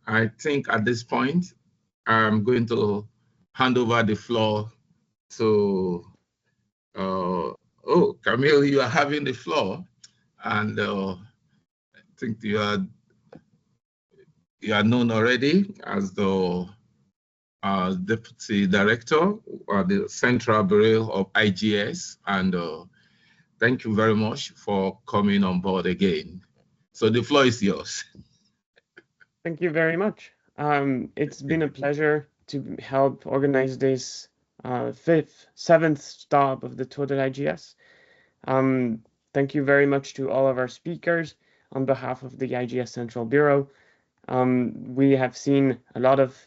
I think at this point, I'm going to hand over the floor to, oh, Camille, you are having the floor. And I think you are known already as the Deputy Director of the Central Bureau of IGS. And thank you very much for coming on board again. So the floor is yours. Thank you very much. It's been a pleasure to help organize this seventh stop of the Total IGS. Thank you very much to all of our speakers on behalf of the IGS Central Bureau. We have seen a lot of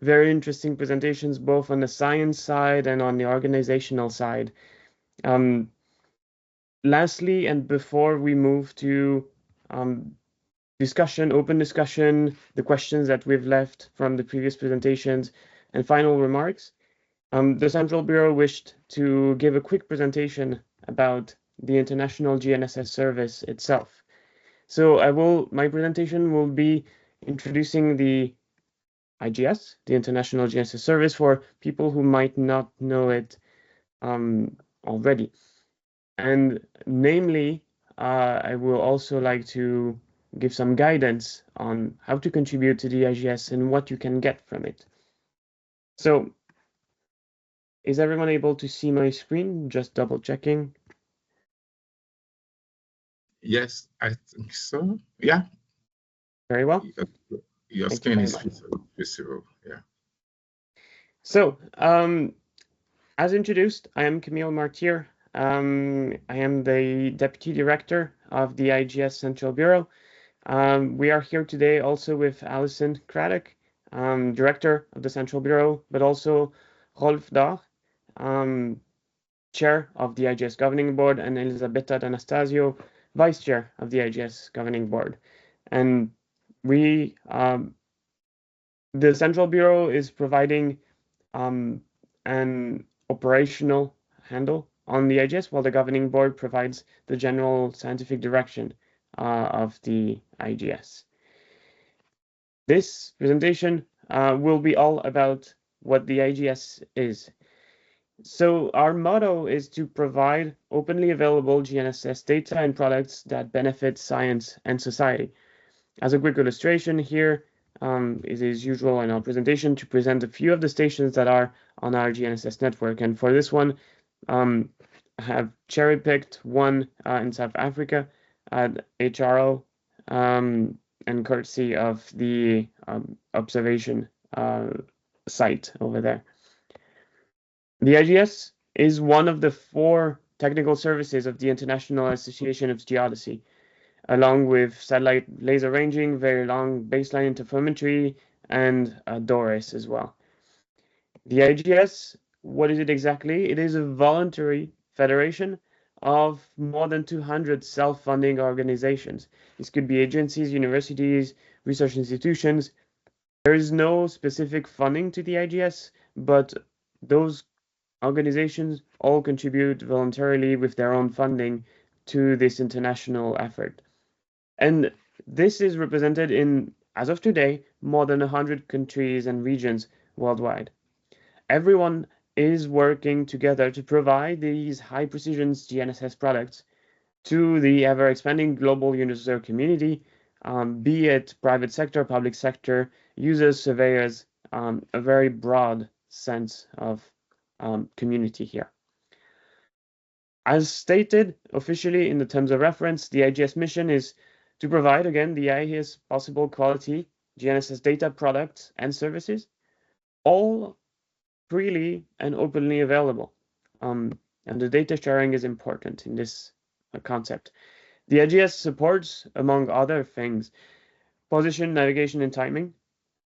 very interesting presentations, both on the science side and on the organizational side. Lastly, and before we move to open discussion, the questions that we've left from the previous presentations, and final remarks, the Central Bureau wished to give a quick presentation about the International GNSS Service itself. So my presentation will be introducing the IGS, the International GNSS Service, for people who might not know it already. And namely, I will also like to give some guidance on how to contribute to the IGS and what you can get from it. So, is everyone able to see my screen? Just double checking. Yes, I think so. Yeah. Very well. Your screen is visible. Yeah. So, as introduced, I am Camille Martire. I am the Deputy Director of the IGS Central Bureau. We are here today also with Alison Craddock, Director of the Central Bureau, but also Rolf Dor, Chair of the IGS Governing Board, and Elisabetta D'Anastasio, Vice Chair of the IGS Governing Board. And the Central Bureau is providing an operational handle on the IGS, while the Governing Board provides the general scientific direction of the IGS. This presentation will be all about what the IGS is. So our motto is to provide openly available GNSS data and products that benefit science and society. As a quick illustration here, it is usual in our presentation to present a few of the stations that are on our GNSS network. And for this one, I have cherry-picked one in South Africa at HRO, and courtesy of the observation site over there. The IGS is one of the 4 technical services of the International Association of Geodesy, along with satellite laser ranging, very long baseline interferometry, and DORIS as well. The IGS, what is it exactly? It is a voluntary federation of more than 200 self-funding organizations. These could be agencies, universities, research institutions. There is no specific funding to the IGS, but those organizations all contribute voluntarily with their own funding to this international effort. And this is represented in, as of today, more than 100 countries and regions worldwide. Everyone is working together to provide these high-precision GNSS products to the ever-expanding global user community, be it private sector, public sector, users, surveyors, a very broad sense of community here. As stated officially in the terms of reference, the IGS mission is to provide, again, the highest possible quality GNSS data products and services, all freely and openly available. And the data sharing is important in this concept. The IGS supports, among other things, position, navigation, and timing,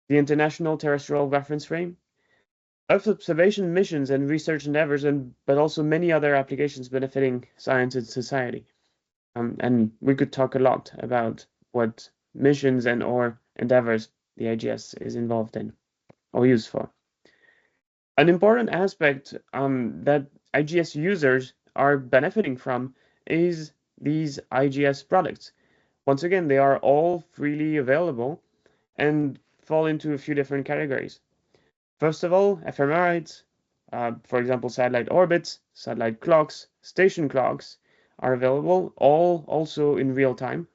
the International Terrestrial Reference Frame, Earth observation missions and research endeavors, but also many other applications benefiting science and society. And we could talk a lot about what missions and or endeavors the IGS is involved in or used for. An important aspect that IGS users are benefiting from is these IGS products. Once again, they are all freely available, and fall into a few different categories. First of all, ephemerides, for example, satellite orbits, satellite clocks, station clocks are available, all also in real time.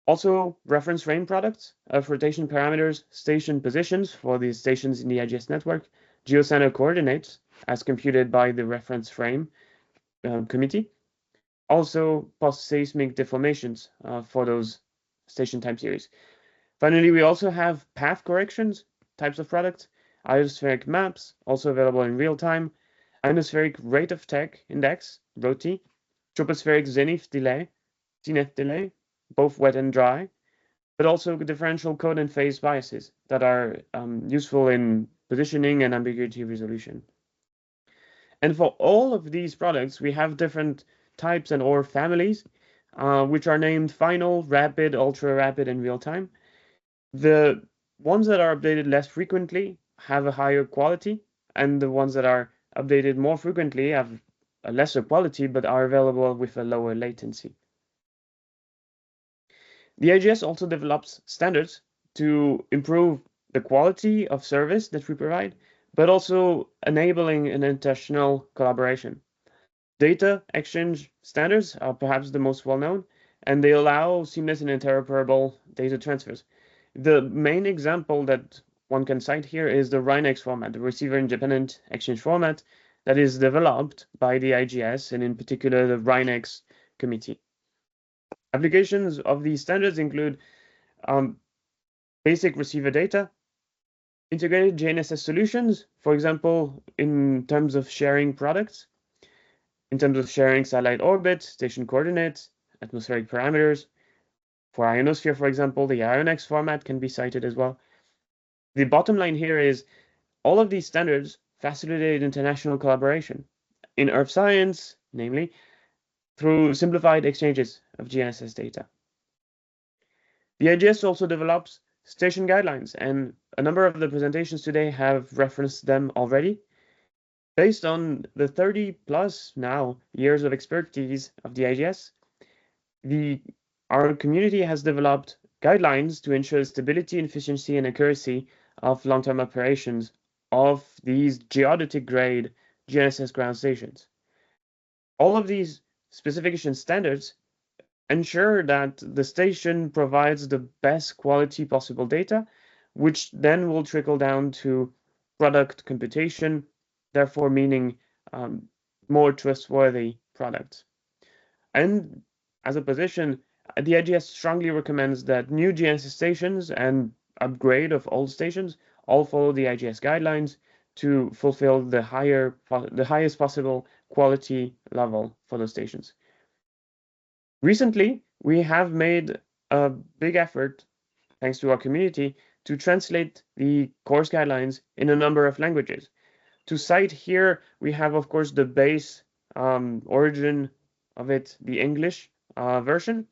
Also, reference frame products of rotation parameters, station positions for the stations in the IGS network, geocenter coordinates as computed by the reference frame committee. Also, post-seismic deformations for those station time series. Finally, we also have path corrections, types of products, ionospheric maps, also available in real time, ionospheric rate of tech index, ROTI, tropospheric zenith delay, both wet and dry, but also differential code and phase biases that are useful in positioning and ambiguity resolution. And for all of these products, we have different types and or families, which are named final, rapid, ultra rapid, and real time. The ones that are updated less frequently have a higher quality, and the ones that are updated more frequently have a lesser quality, but are available with a lower latency. The IGS also develops standards to improve the quality of service that we provide, but also enabling an international collaboration. Data exchange standards are perhaps the most well-known, and they allow seamless and interoperable data transfers. The main example that one can cite here is the RINEX format, the Receiver Independent Exchange format that is developed by the IGS and in particular the RINEX committee. Applications of these standards include basic receiver data, integrated GNSS solutions, for example, in terms of sharing products, in terms of sharing satellite orbit, station coordinates, atmospheric parameters. For ionosphere, for example, the IONEX format can be cited as well. The bottom line here is all of these standards facilitate international collaboration in earth science, namely, through simplified exchanges of GNSS data. The IGS also develops station guidelines, and a number of the presentations today have referenced them already. Based on the 30 plus now years of expertise of the IGS, our community has developed guidelines to ensure stability, efficiency, and accuracy of long-term operations of these geodetic grade GNSS ground stations. All of these specification standards ensure that the station provides the best quality possible data, which then will trickle down to product computation, therefore meaning more trustworthy products. And as a position, the IGS strongly recommends that new GNSS stations and upgrade of old stations all follow the IGS guidelines to fulfill the highest possible quality level for those stations. Recently, we have made a big effort, thanks to our community, to translate the course guidelines in a number of languages. To cite here, we have, of course, the base origin of it, the English version,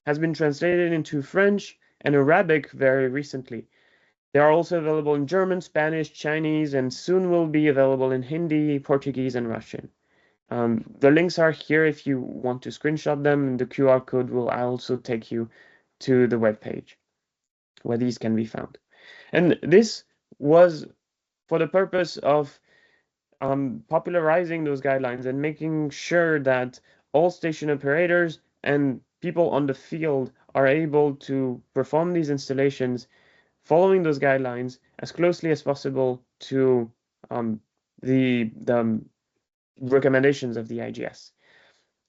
has been translated into French and Arabic very recently. They are also available in German, Spanish, Chinese, and soon will be available in Hindi, Portuguese, and Russian. The links are here if you want to screenshot them, and the QR code will also take you to the web page where these can be found. And this was for the purpose of popularizing those guidelines and making sure that all station operators and people on the field are able to perform these installations following those guidelines as closely as possible to the recommendations of the IGS.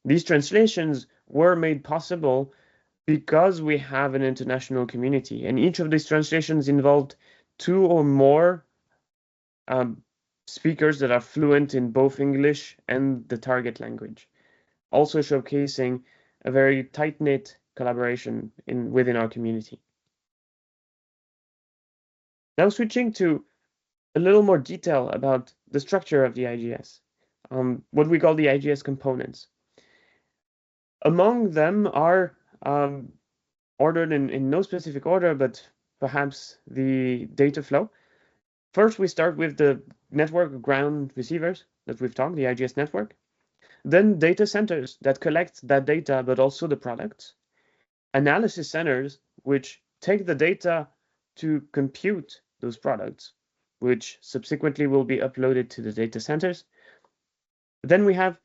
These translations were made possible because we have an international community, and each of these translations involved 2 or more speakers that are fluent in both English and the target language, also showcasing a very tight-knit collaboration within our community. Now switching to a little more detail about the structure of the IGS, what we call the IGS components. Among them are ordered in no specific order, but perhaps the data flow. First, we start with the network of ground receivers that we've talked, the IGS network. Then data centers that collect that data, but also the products. Analysis centers, which take the data to compute those products, which subsequently will be uploaded to the data centers. Then we have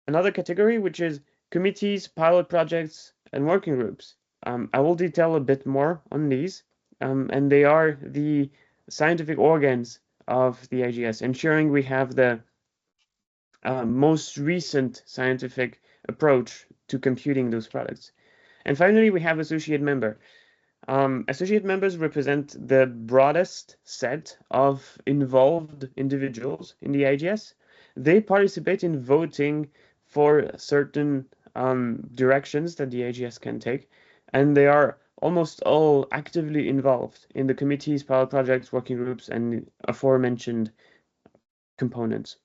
another category, which is committees, pilot projects, and working groups. I will detail a bit more on these, and they are the scientific organs of the IGS, ensuring we have the most recent scientific approach to computing those products. And finally, we have associate member. Associate members represent the broadest set of involved individuals in the IGS. They participate in voting for certain directions that the IGS can take, and they are almost all actively involved in the committees, pilot projects, working groups, and aforementioned components.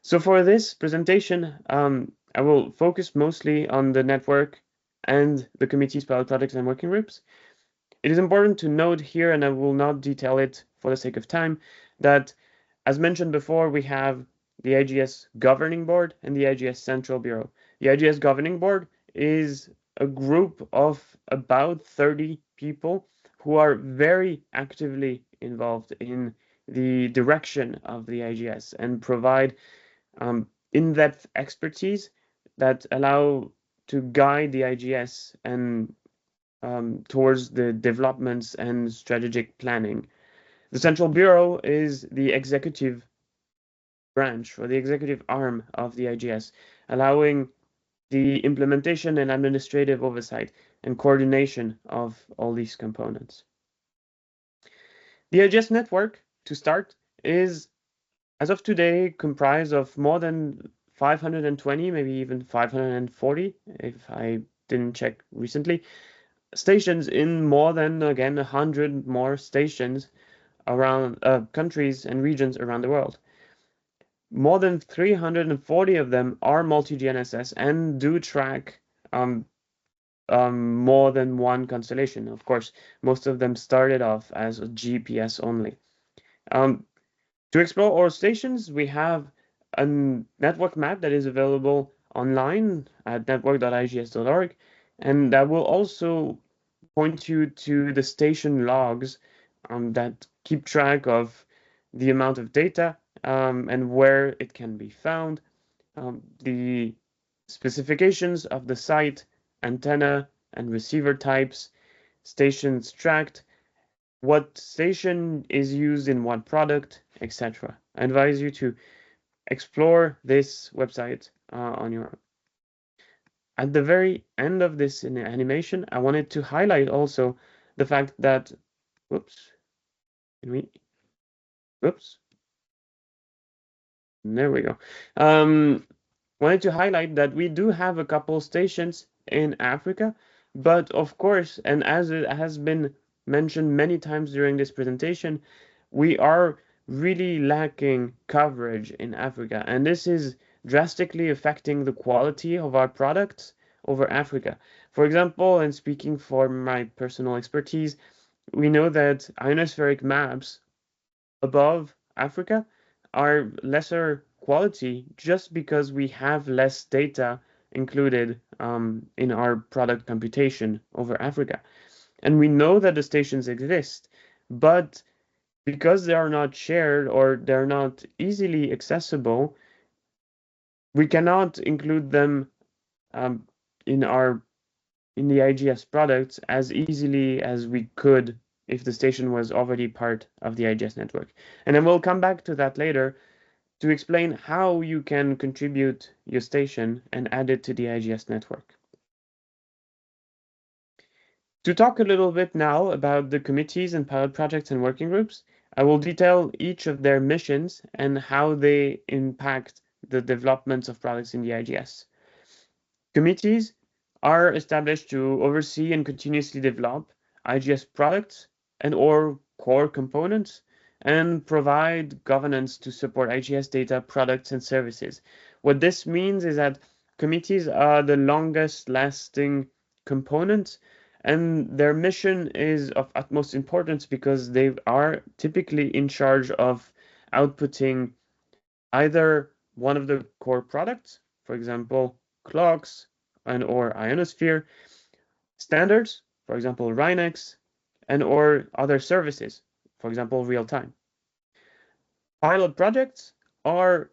So for this presentation, I will focus mostly on the network and the committees, pilot projects, and working groups. It is important to note here, and I will not detail it for the sake of time, that as mentioned before, we have the IGS Governing Board and the IGS Central Bureau. The IGS Governing Board is a group of about 30 people who are very actively involved in the direction of the IGS and provide in-depth expertise that allow to guide the IGS and towards the developments and strategic planning. The Central Bureau is the executive branch or the executive arm of the IGS, allowing the implementation and administrative oversight and coordination of all these components. The IGS network, to start, is, as of today, comprised of more than 520, maybe even 540, if I didn't check recently, stations in more than, again, 100 more stations around countries and regions around the world. More than 340 of them are multi-GNSS and do track more than one constellation. Of course, most of them started off as a GPS only. To explore our stations, we have a network map that is available online at network.igs.org, and that will also point you to the station logs that keep track of the amount of data and where it can be found, the specifications of the site, antenna and receiver types, stations tracked, what station is used in what product, etc. I advise you to explore this website on your own. At the very end of this animation, I wanted to highlight also the fact that, there we go. Wanted to highlight that we do have a couple stations in Africa, but of course, and as it has been mentioned many times during this presentation, we are really lacking coverage in Africa, and this is drastically affecting the quality of our products over Africa. For example, and speaking for my personal expertise, we know that ionospheric maps above Africa are lesser quality just because we have less data included in our product computation over Africa. And we know that the stations exist, but because they are not shared or they're not easily accessible, we cannot include them in the IGS products as easily as we could if the station was already part of the IGS network. And then we'll come back to that later to explain how you can contribute your station and add it to the IGS network. To talk a little bit now about the committees and pilot projects and working groups, I will detail each of their missions and how they impact the development of products in the IGS. Committees are established to oversee and continuously develop IGS products and or core components and provide governance to support IGS data, products, and services. What this means is that committees are the longest lasting components, and their mission is of utmost importance because they are typically in charge of outputting either one of the core products, for example, clocks and or ionosphere, standards, for example, Rhinex, and or other services, for example, real time. Pilot projects are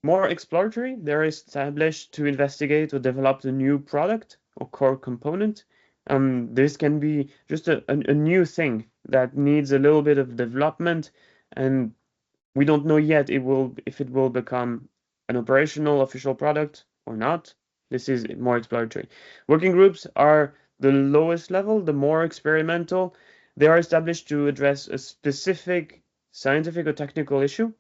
more exploratory. They're established to investigate or develop a new product or core component. This can be just a new thing that needs a little bit of development, and we don't know yet if it will become an operational official product or not. This is more exploratory. Working groups are the lowest level, the more experimental. They are established to address a specific scientific or technical issue,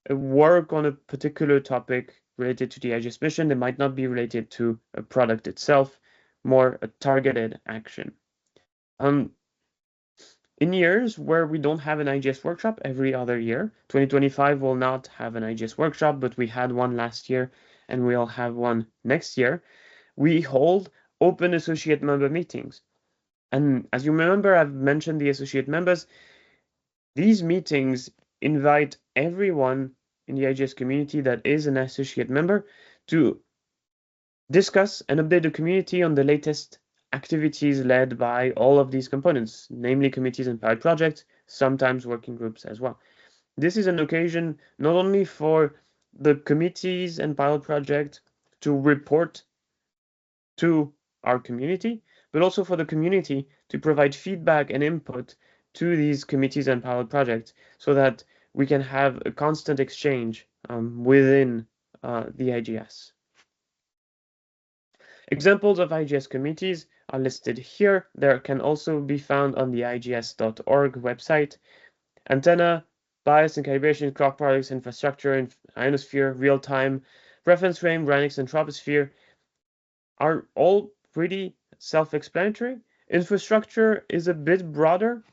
work on a particular topic related to the IGS mission. They might not be related to a product itself, more a targeted action. In years where we don't have an IGS workshop every other year, 2025 will not have an IGS workshop, but we had one last year and we'll have one next year. We hold open associate member meetings. And as you remember, I've mentioned the associate members. These meetings invite everyone in the IGS community that is an associate member to discuss and update the community on the latest activities led by all of these components, namely committees and pilot projects, sometimes working groups as well. This is an occasion not only for the committees and pilot project to report to our community, but also for the community to provide feedback and input to these committees and pilot projects so that we can have a constant exchange within the IGS. Examples of IGS committees are listed here. There can also be found on the IGS.org website. Antenna, bias and calibration, clock products, infrastructure, ionosphere, real-time, reference frame, RANX, and troposphere are all pretty self-explanatory. Infrastructure is a bit broader.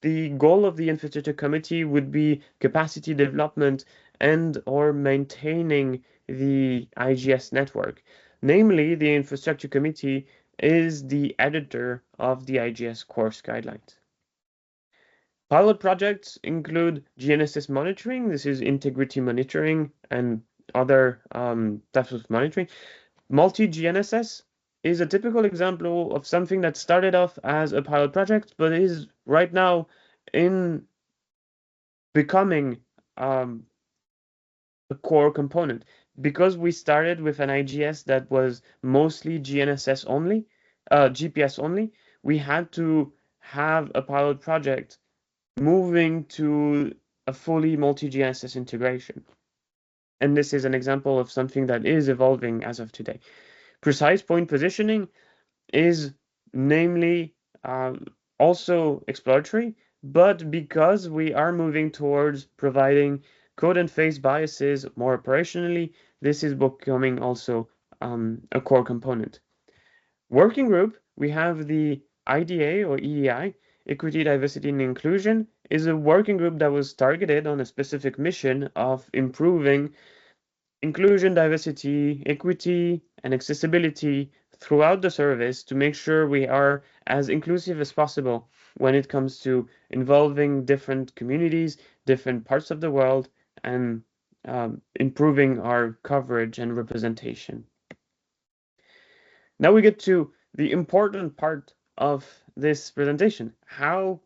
The goal of the infrastructure committee would be capacity development and or maintaining the IGS network. Namely, the infrastructure committee is the editor of the IGS course guidelines. Pilot projects include GNSS monitoring. This is integrity monitoring and other types of monitoring. Multi-GNSS is a typical example of something that started off as a pilot project, but is right now in becoming a core component. Because we started with an IGS that was mostly GNSS only, GPS only, we had to have a pilot project moving to a fully multi-GNSS integration. And this is an example of something that is evolving as of today. Precise point positioning is namely also exploratory, but because we are moving towards providing code and phase biases more operationally, this is becoming also a core component. Working group, we have the IDA or EDI, Equity, Diversity, and Inclusion, is a working group that was targeted on a specific mission of improving inclusion, diversity, equity, and accessibility throughout the service to make sure we are as inclusive as possible when it comes to involving different communities, different parts of the world, and improving our coverage and representation. Now we get to the important part of this presentation. How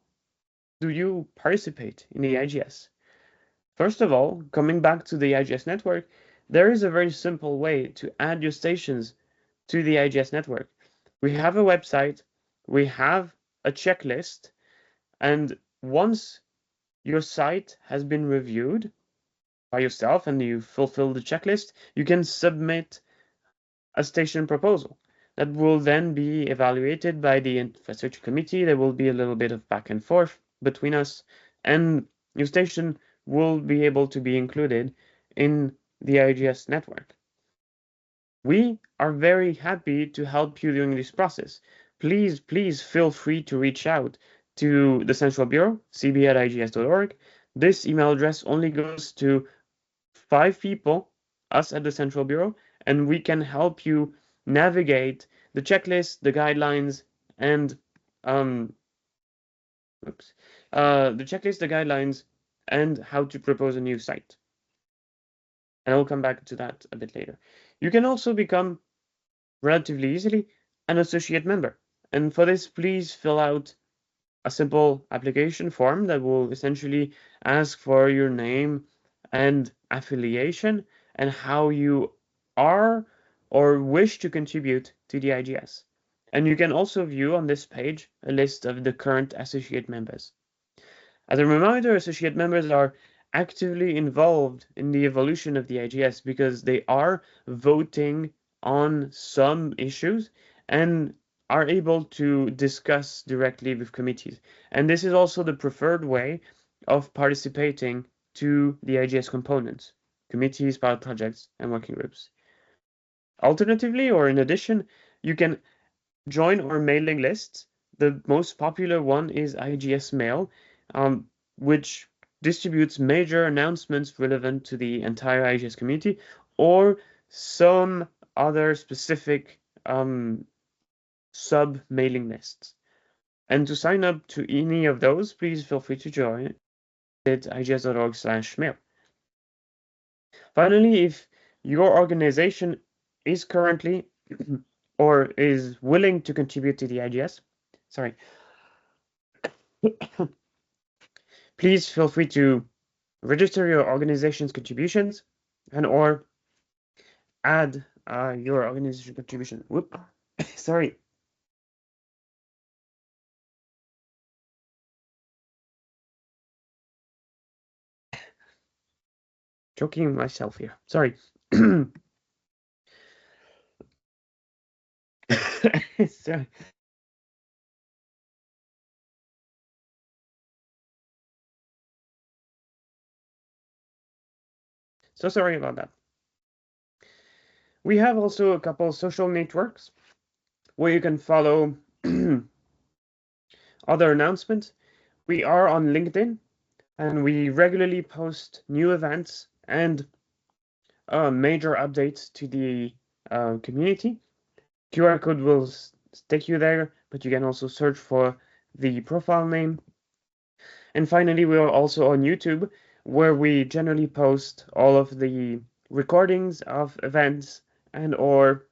do you participate in the IGS? First of all, coming back to the IGS network, there is a very simple way to add your stations to the IGS network. We have a website, we have a checklist, and once your site has been reviewed by yourself and you fulfill the checklist, you can submit a station proposal that will then be evaluated by the infrastructure committee. There will be a little bit of back and forth between us, and your station will be able to be included in the IGS network. We are very happy to help you during this process. Please feel free to reach out to the Central Bureau, cb@igs.org. This email address only goes to 5 people, us at the Central Bureau, and we can help you navigate the checklist, the guidelines, and how to propose a new site. And I'll come back to that a bit later. You can also become relatively easily an associate member. And for this, please fill out a simple application form that will essentially ask for your name and affiliation and how you are or wish to contribute to the IGS. And you can also view on this page a list of the current associate members. As a reminder, associate members are actively involved in the evolution of the IGS because they are voting on some issues and are able to discuss directly with committees. And this is also the preferred way of participating to the IGS components, committees, pilot projects, and working groups. Alternatively, or in addition, you can join our mailing lists. The most popular one is IGS Mail, which distributes major announcements relevant to the entire IGS community or some other specific sub-mailing lists. And to sign up to any of those, please feel free to join at igs.org/mail. Finally, if your organization is currently or is willing to contribute to the IGS, please feel free to register your organization's contributions and or add your organization contribution. Whoop, sorry. Choking myself here. Sorry. Sorry. So sorry about that. We have also a couple social networks where you can follow other announcements. We are on LinkedIn and we regularly post new events and major updates to the community. QR code will take you there, but you can also search for the profile name. And finally, we are also on YouTube, where we generally post all of the recordings of events and or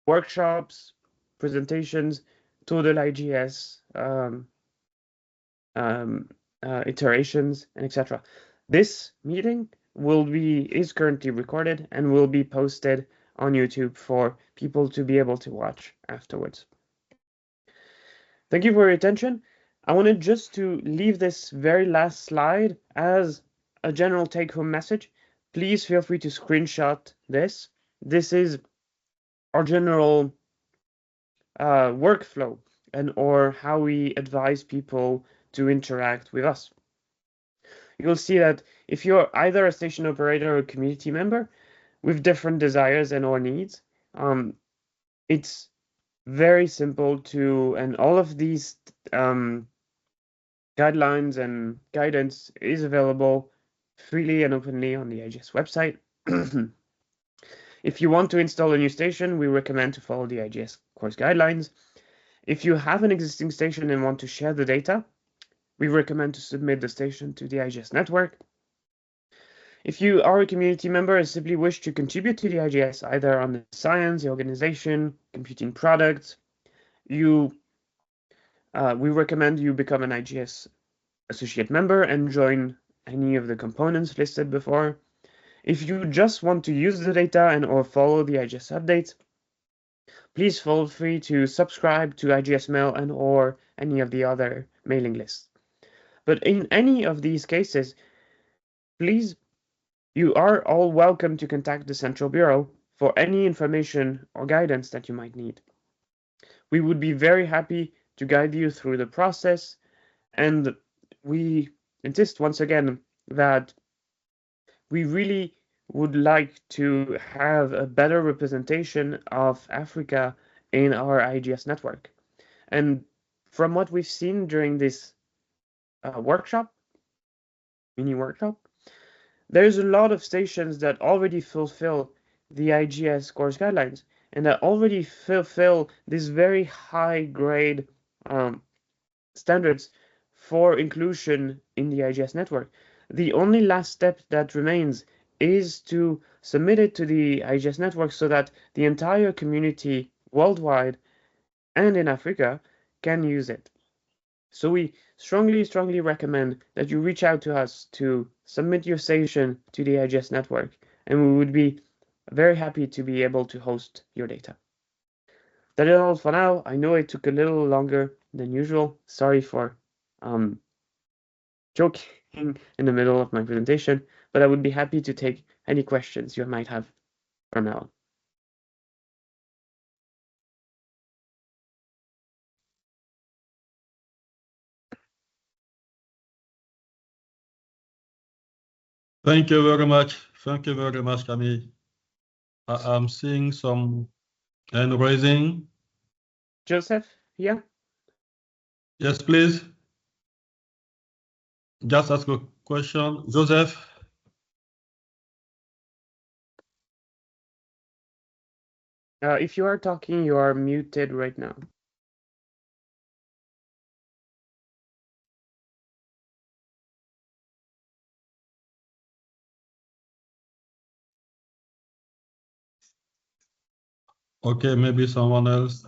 workshops, presentations, total IGS, iterations, and etc. This meeting is currently recorded and will be posted on YouTube for people to be able to watch afterwards. Thank you for your attention. I wanted just to leave this very last slide as a general take-home message. Please feel free to screenshot this. This is our general workflow and or how we advise people to interact with us. You'll see that if you're either a station operator or a community member with different desires and or needs, it's very simple to, and all of these guidelines and guidance is available freely and openly on the IGS website. If you want to install a new station, we recommend to follow the IGS course guidelines. If you have an existing station and want to share the data, we recommend to submit the station to the IGS network. If you are a community member and simply wish to contribute to the IGS, either on the science, the organization, computing products, we recommend you become an IGS associate member and join any of the components listed before. If you just want to use the data and or follow the IGS updates, please feel free to subscribe to IGS Mail and or any of the other mailing lists. But in any of these cases, please, you are all welcome to contact the Central Bureau for any information or guidance that you might need. We would be very happy to guide you through the process, and we insist once again that we really would like to have a better representation of Africa in our IGS network. And from what we've seen during this mini workshop, there's a lot of stations that already fulfill the IGS course guidelines and that already fulfill these very high grade standards for inclusion in the IGS network. The only last step that remains is to submit it to the IGS network so that the entire community worldwide and in Africa can use it. So we strongly recommend that you reach out to us to submit your station to the IGS network, and we would be very happy to be able to host your data. That is all for now. I know it took a little longer than usual. Sorry for joking in the middle of my presentation, but I would be happy to take any questions you might have from now on. Thank you very much. Thank you very much, Camille. I'm seeing some hand raising. Joseph, yeah? Yes, please. Just ask a question. Joseph? If you are talking, you are muted right now. Okay, maybe someone else.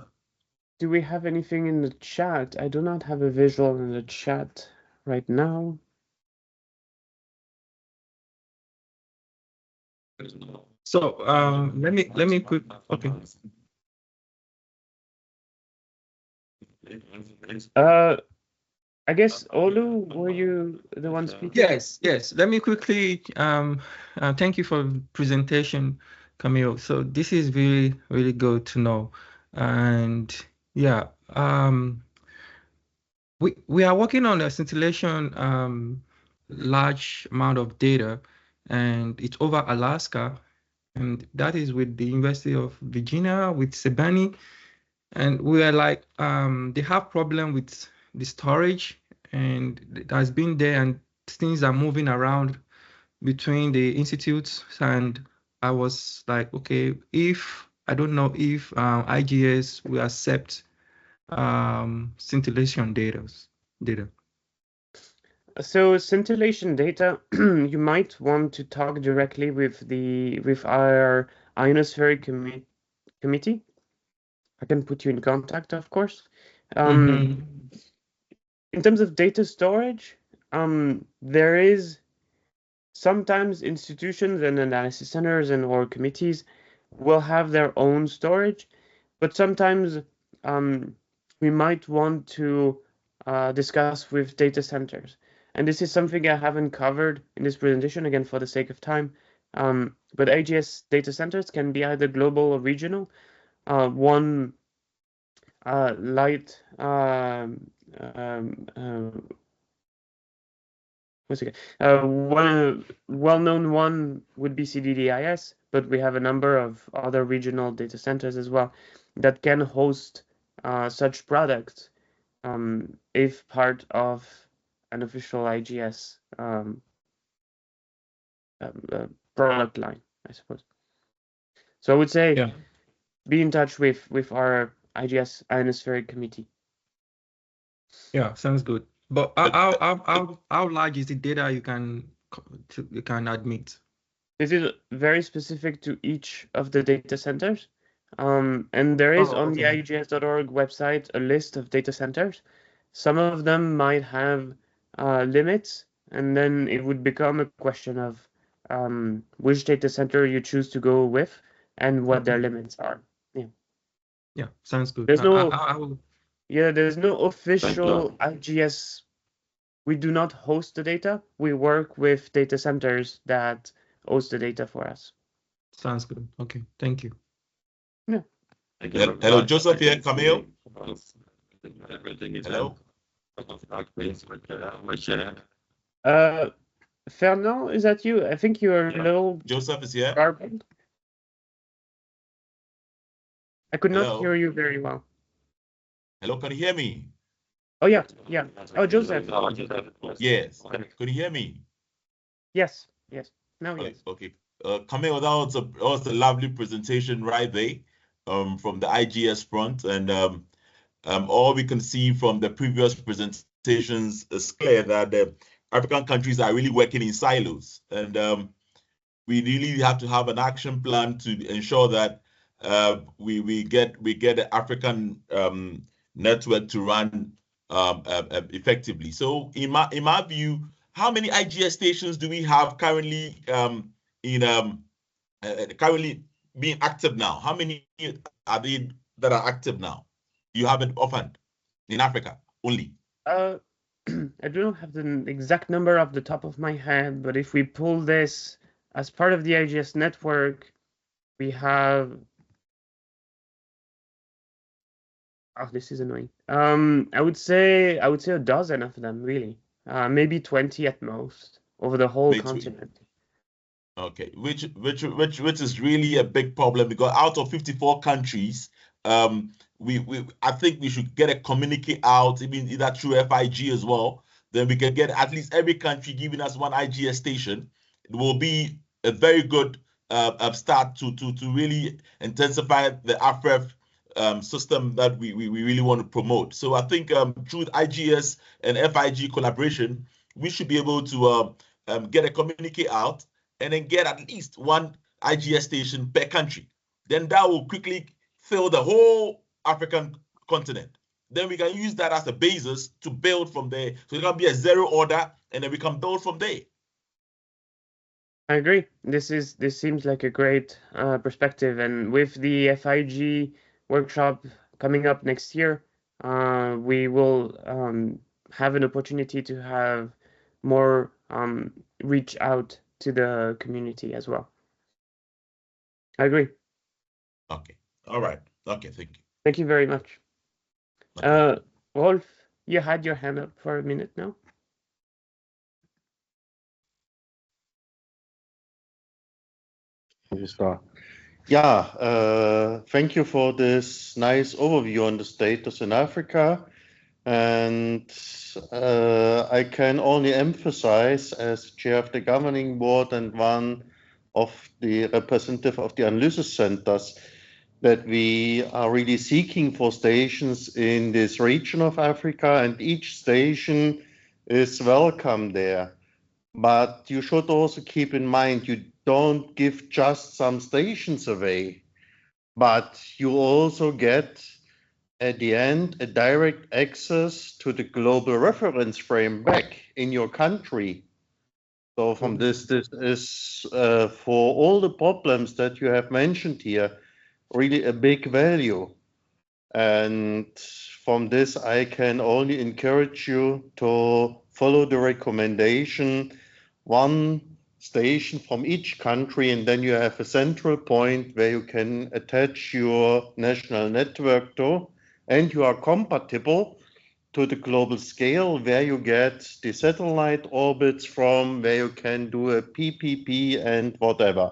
Do we have anything in the chat? I do not have a visual in the chat right now. So let me quick. Okay. I guess Olu, were you the one speaking? Yes. Let me quickly thank you for the presentation, Camille. So this is really good to know, and yeah, we are working on a scintillation large amount of data, and it's over Alaska, and that is with the University of Virginia with Sebani. And we are like, they have problem with the storage, and it has been there, and things are moving around between the institutes. And I was like, okay, I don't know if IGS will accept scintillation data. So scintillation data, you might want to talk directly with our ionospheric committee. I can put you in contact, of course. In terms of data storage, there is sometimes institutions and analysis centers or committees will have their own storage, but sometimes we might want to discuss with data centers. And this is something I haven't covered in this presentation, again, for the sake of time. But IGS data centers can be either global or regional. One one well-known one would be CDDIS, but we have a number of other regional data centers as well that can host such products if part of an official IGS product line, I suppose. So I would say be in touch with our IGS ionospheric committee. Yeah, sounds good. But how large is the data you can admit? This is very specific to each of the data centers. And there is on the IGS.org website a list of data centers. Some of them might have limits, and then it would become a question of which data center you choose to go with and what their limits are. Yeah, sounds good. There's there's no official IGS. We do not host the data. We work with data centers that host the data for us. Sounds good. Okay, thank you. Yeah. Hello, Joseph here, Camille. Hello. Fernand, is that you? I think you're a little. Joseph is here. Garbled. I could not hear you very well. Hello, can you hear me? Oh yeah. Oh, Joseph. Yes. Could you hear me? Yes. Now yes. Okay. Camille, that was a lovely presentation right there, from the IGS front, and all we can see from the previous presentations is clear that the African countries are really working in silos, and we really have to have an action plan to ensure that we get the African network to run effectively. So in my view, how many IGS stations do we have currently currently being active now? How many are they that are active now? You have it offhand in Africa only. I don't have the exact number off the top of my head, but if we pull this as part of the IGS network, we have. Oh, this is annoying. I would say a dozen of them, really. Maybe 20 at most over the whole continent. Okay, which is really a big problem, because out of 54 countries, I think we should get a communique out, even either through FIG as well. Then we can get at least every country giving us one IGS station. It will be a very good start to really intensify the AFREF system that we really want to promote. So I think through IGS and FIG collaboration, we should be able to get a communique out and then get at least one IGS station per country. Then that will quickly fill the whole African continent. Then we can use that as a basis to build from there. So it can be a zero order, and then we can build from there. I agree. This seems like a great perspective, and with the FIG workshop coming up next year, we will have an opportunity to have more reach out to the community as well. I agree. Okay. All right. Okay. Thank you. Thank you very much. Okay. Rolf, you had your hand up for a minute now. Yeah, thank you for this nice overview on the status in Africa. And I can only emphasize, as chair of the governing board and one of the representative of the analysis centers, that we are really seeking for stations in this region of Africa, and each station is welcome there. But you should also keep in mind, you don't give just some stations away, but you also get at the end a direct access to the global reference frame back in your country. So from this is for all the problems that you have mentioned here, really a big value. And from this, I can only encourage you to follow the recommendation, one station from each country, and then you have a central point where you can attach your national network to, and you are compatible to the global scale, where you get the satellite orbits from, where you can do a PPP and whatever.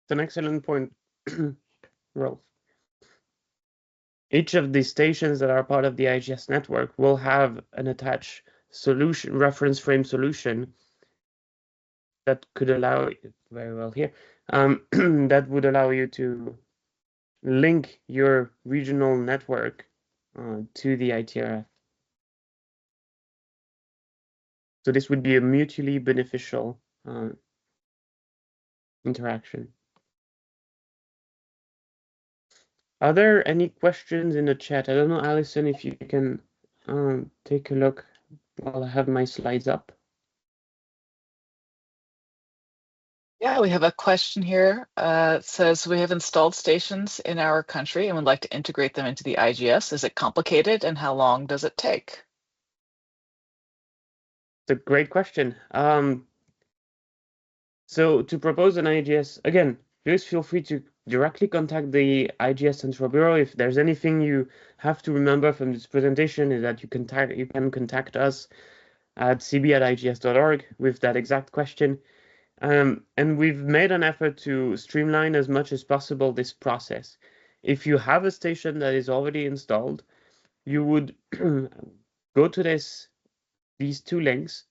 It's an excellent point, Rolf. Each of the stations that are part of the IGS network will have an attached solution, reference frame solution that could allow, very well here, that would allow you to link your regional network to the ITRF. So this would be a mutually beneficial interaction. Are there any questions in the chat? I don't know, Alison, if you can take a look while I have my slides up. Yeah, we have a question here. It says, we have installed stations in our country and would like to integrate them into the IGS. Is it complicated, and how long does it take? It's a great question. So to propose an IGS, again, please feel free to directly contact the IGS Central Bureau. If there's anything you have to remember from this presentation, is that you can contact us at cb@igs.org with that exact question. And we've made an effort to streamline as much as possible this process. If you have a station that is already installed, you would go to these two links,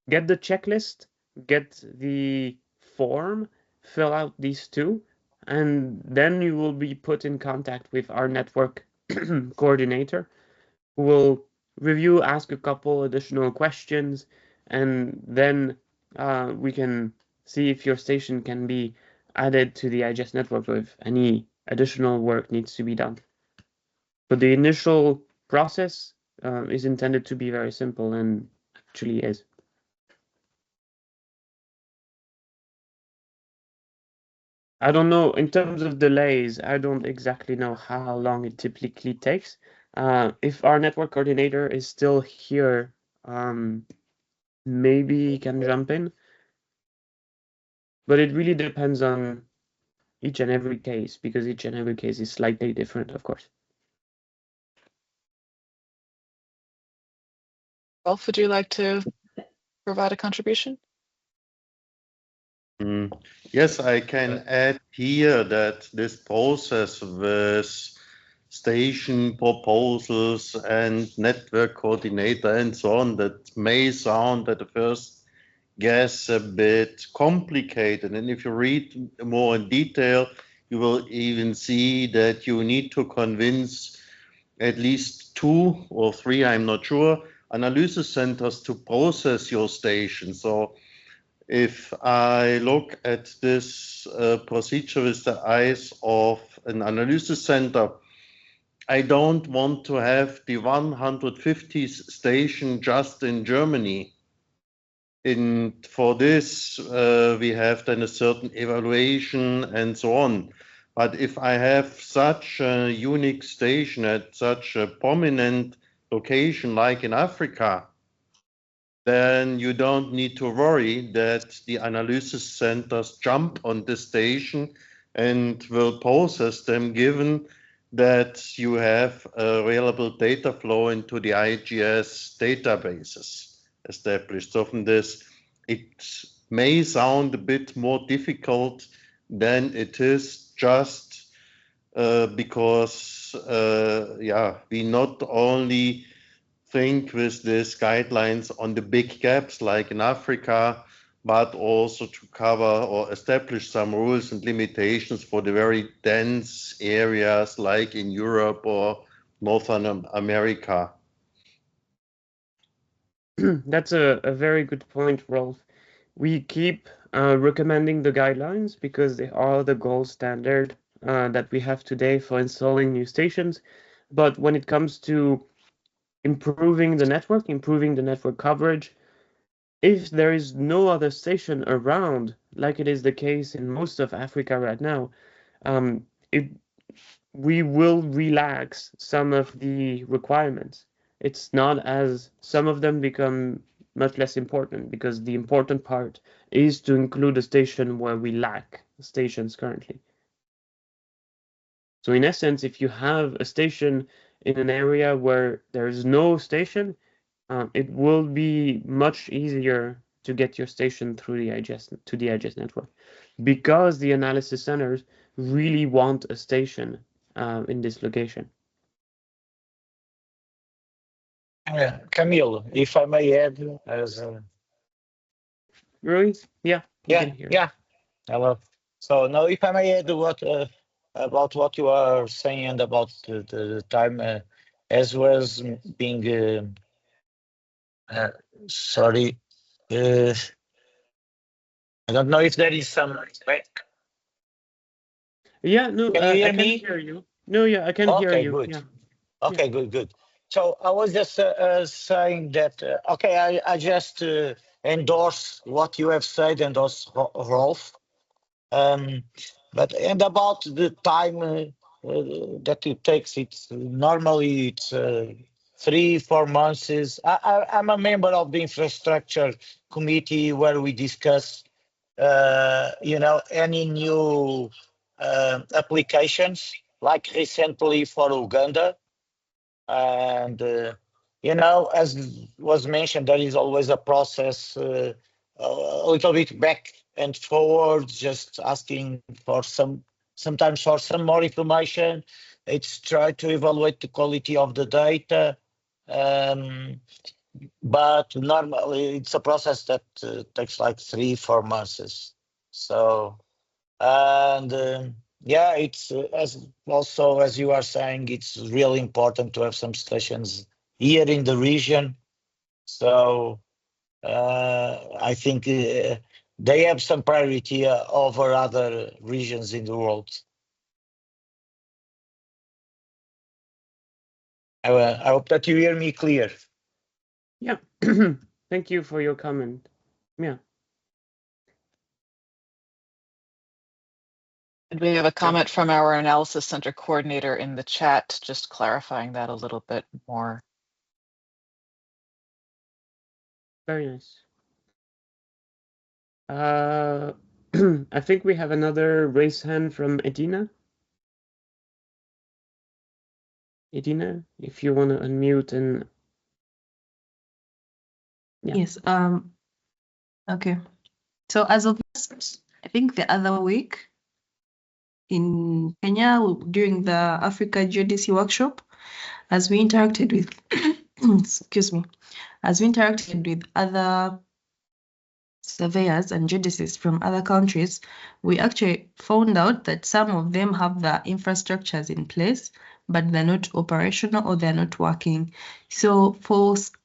get the checklist, get the form, fill out these two, and then you will be put in contact with our network coordinator, who will review, ask a couple additional questions, and then we can see if your station can be added to the IGS network with any additional work needs to be done. But the initial process is intended to be very simple and actually is. I don't know, in terms of delays, I don't exactly know how long it typically takes. If our network coordinator is still here, maybe he can jump in. But it really depends on each and every case, because each and every case is slightly different, of course. Rolf, would you like to provide a contribution? Yes, I can add here that this process with station proposals and network coordinator and so on, that may sound at the first guess a bit complicated. And if you read more in detail, you will even see that you need to convince at least 2 or 3, I'm not sure, analysis centers to process your station. So if I look at this procedure with the eyes of an analysis center, I don't want to have the 150th station just in Germany. For this, we have then a certain evaluation and so on. But if I have such a unique station at such a prominent location like in Africa, then you don't need to worry that the analysis centers jump on the station and will process them, given that you have available data flow into the IGS databases established. So from this, it may sound a bit more difficult than it is, just because we not only think with these guidelines on the big gaps like in Africa, but also to cover or establish some rules and limitations for the very dense areas like in Europe or Northern America. That's a very good point, Rolf. We keep recommending the guidelines because they are the gold standard that we have today for installing new stations. But when it comes to improving the network coverage, if there is no other station around, like it is the case in most of Africa right now, we will relax some of the requirements. It's not as some of them become much less important, because the important part is to include a station where we lack stations currently. So in essence, if you have a station in an area where there is no station, it will be much easier to get your station through the IGS network, because the analysis centers really want a station in this location. Camille, if I may add, as Really? Yeah. yeah. Hello. So now, if I may add about what you are saying and about the time, as was being sorry, I don't know if there is some. Yeah, no, Can you I hear can me? hear you. No, yeah, I can hear you. Good. Yeah. Okay, good. So I was just saying that, okay, I just endorse what you have said, endorse Rolf. But about the time that it takes, it's normally 3-4 months. I'm a member of the infrastructure committee where we discuss, any new applications, like recently for Uganda. And, as was mentioned, there is always a process, a little bit back and forward, just asking for sometimes for some more information. It's try to evaluate the quality of the data. But normally it's a process that takes like 3-4 months. So, and it's as you are saying, it's really important to have some stations here in the region. So I think they have some priority over other regions in the world. I hope that you hear me clear. Yeah. Thank you for your comment. Yeah. And we have a comment from our analysis center coordinator in the chat, just clarifying that a little bit more. Very nice. I think we have another raised hand from Edina. Edina, if you want to unmute and yeah. Yes. Okay. So as of I think the other week in Kenya during the Africa Geodesy workshop, as we interacted with excuse me, as we interacted with other surveyors and geodesists from other countries, we actually found out that some of them have the infrastructures in place, but they're not operational or they're not working. So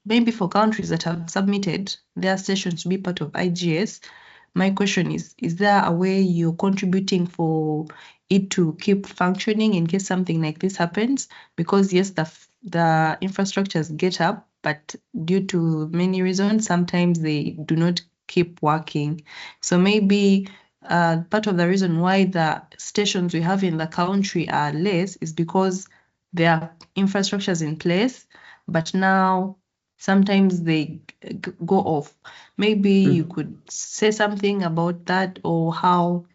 maybe for countries that have submitted their stations to be part of IGS, my question is there a way you're contributing for it to keep functioning in case something like this happens? Because yes, the infrastructures get up, but due to many reasons, sometimes they do not keep working. So maybe part of the reason why the stations we have in the country are less is because there are infrastructures in place, but now sometimes they go off. Maybe you could say something about that, or how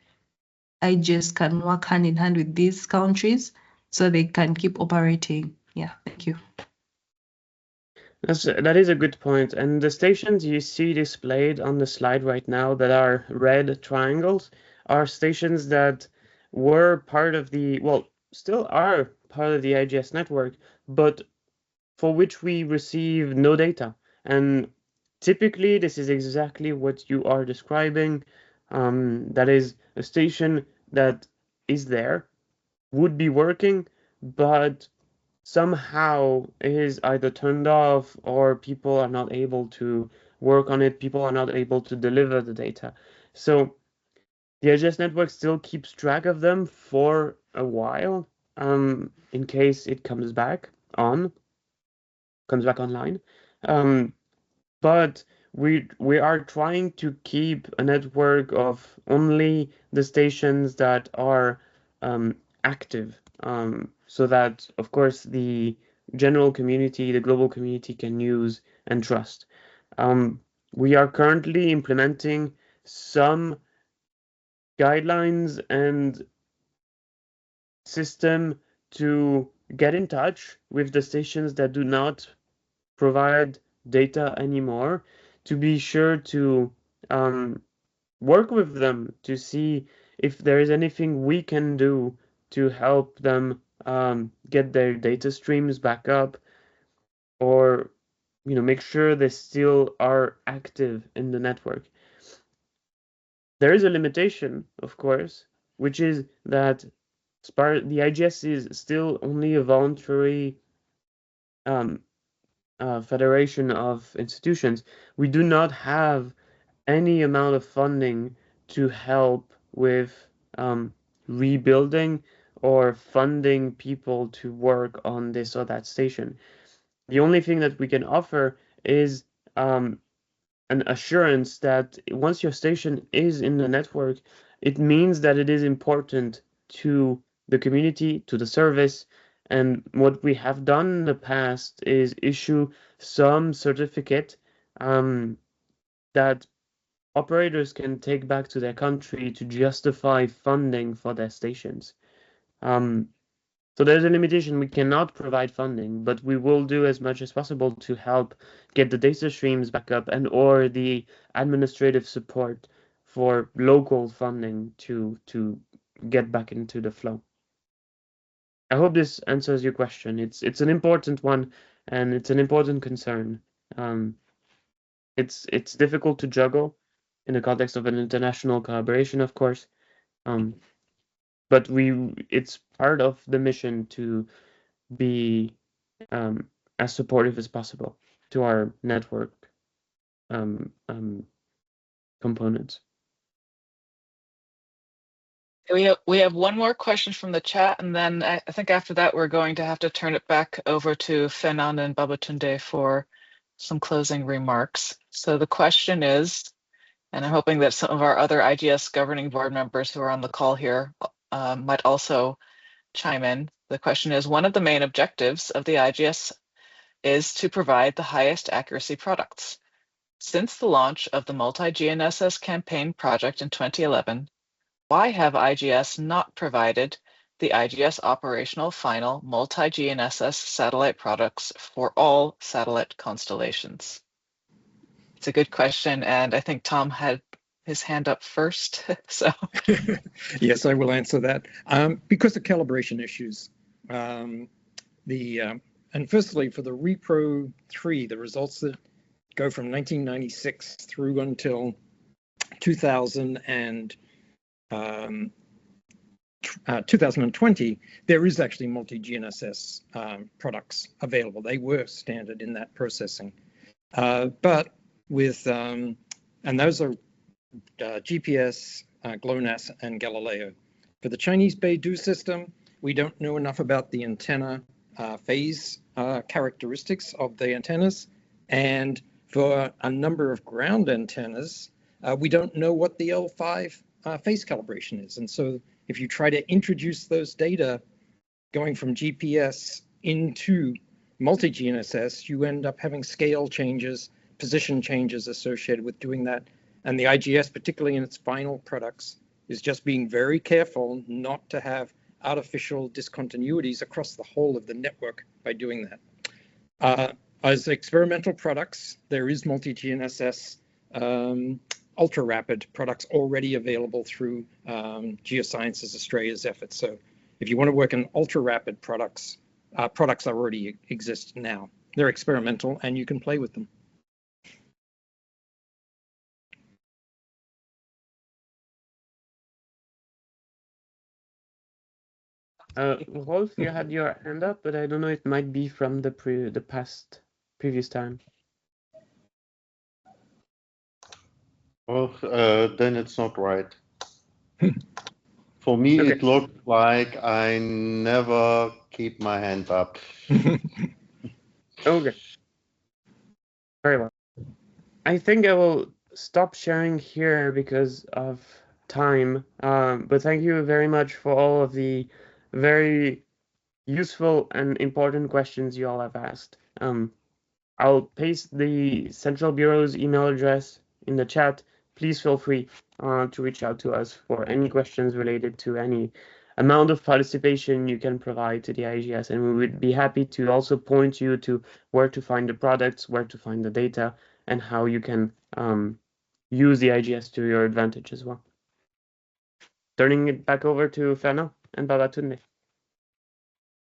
IGS can work hand in hand with these countries so they can keep operating. Yeah, thank you. That is a good point. And the stations you see displayed on the slide right now that are red triangles are stations that were part of the, well, still are part of the IGS network, but for which we receive no data. And typically, this is exactly what you are describing. That is a station that is there, would be working, but somehow is either turned off or people are not able to work on it. People are not able to deliver the data. So the IGS network still keeps track of them for a while, in case it comes back online. But we are trying to keep a network of only the stations that are active, so that of course the general community, the global community can use and trust. We are currently implementing some guidelines and system to get in touch with the stations that do not provide data anymore, to be sure to work with them to see if there is anything we can do to help them get their data streams back up, or make sure they still are active in the network. There is a limitation, of course, which is that the IGS is still only a voluntary federation of institutions. We do not have any amount of funding to help with rebuilding or funding people to work on this or that station. The only thing that we can offer is an assurance that once your station is in the network, it means that it is important to the community, to the service. And what we have done in the past is issue some certificate that operators can take back to their country to justify funding for their stations. So there's a limitation. We cannot provide funding, but we will do as much as possible to help get the data streams back up and or the administrative support for local funding to get back into the flow. I hope this answers your question. It's an important one, and it's an important concern. It's difficult to juggle in the context of an international collaboration, of course. But it's part of the mission to be as supportive as possible to our network components. We have one more question from the chat, and then I think after that we're going to have to turn it back over to Fernand and Babatunde for some closing remarks. So the question is, and I'm hoping that some of our other IGS governing board members who are on the call here might also chime in. The question is, one of the main objectives of the IGS is to provide the highest accuracy products. Since the launch of the multi-GNSS campaign project in 2011, why have IGS not provided the IGS operational final multi-GNSS satellite products for all satellite constellations? It's a good question, and I think Tom had his hand up first. So yes, I will answer that. Because of calibration issues, and firstly for the Repro 3, the results that go from 1996 through until 2020, there is actually multi-GNSS products available. They were standard in that processing. But with, and those are GPS, GLONASS, and Galileo. For the Chinese Beidou system, we don't know enough about the antenna phase characteristics of the antennas. And for a number of ground antennas, we don't know what the L5 phase calibration is. And so if you try to introduce those data going from GPS into multi-GNSS, you end up having scale changes, position changes associated with doing that. And the IGS, particularly in its final products, is just being very careful not to have artificial discontinuities across the whole of the network by doing that. As experimental products, there is multi-GNSS ultra-rapid products already available through Geosciences Australia's efforts. So if you want to work in ultra-rapid products, products already exist now. They're experimental and you can play with them. Rolf, you had your hand up, but I don't know, it might be from the previous time. Well, then it's not right. For me, Okay. it looked like I never keep my hand up. Okay. Very well. I think I will stop sharing here because of time. But thank you very much for all of the very useful and important questions you all have asked. I'll paste the Central Bureau's email address in the chat. Please feel free to reach out to us for any questions related to any amount of participation you can provide to the IGS, and we would be happy to also point you to where to find the products, where to find the data, and how you can use the IGS to your advantage as well. Turning it back over to Fernand and Babatunde.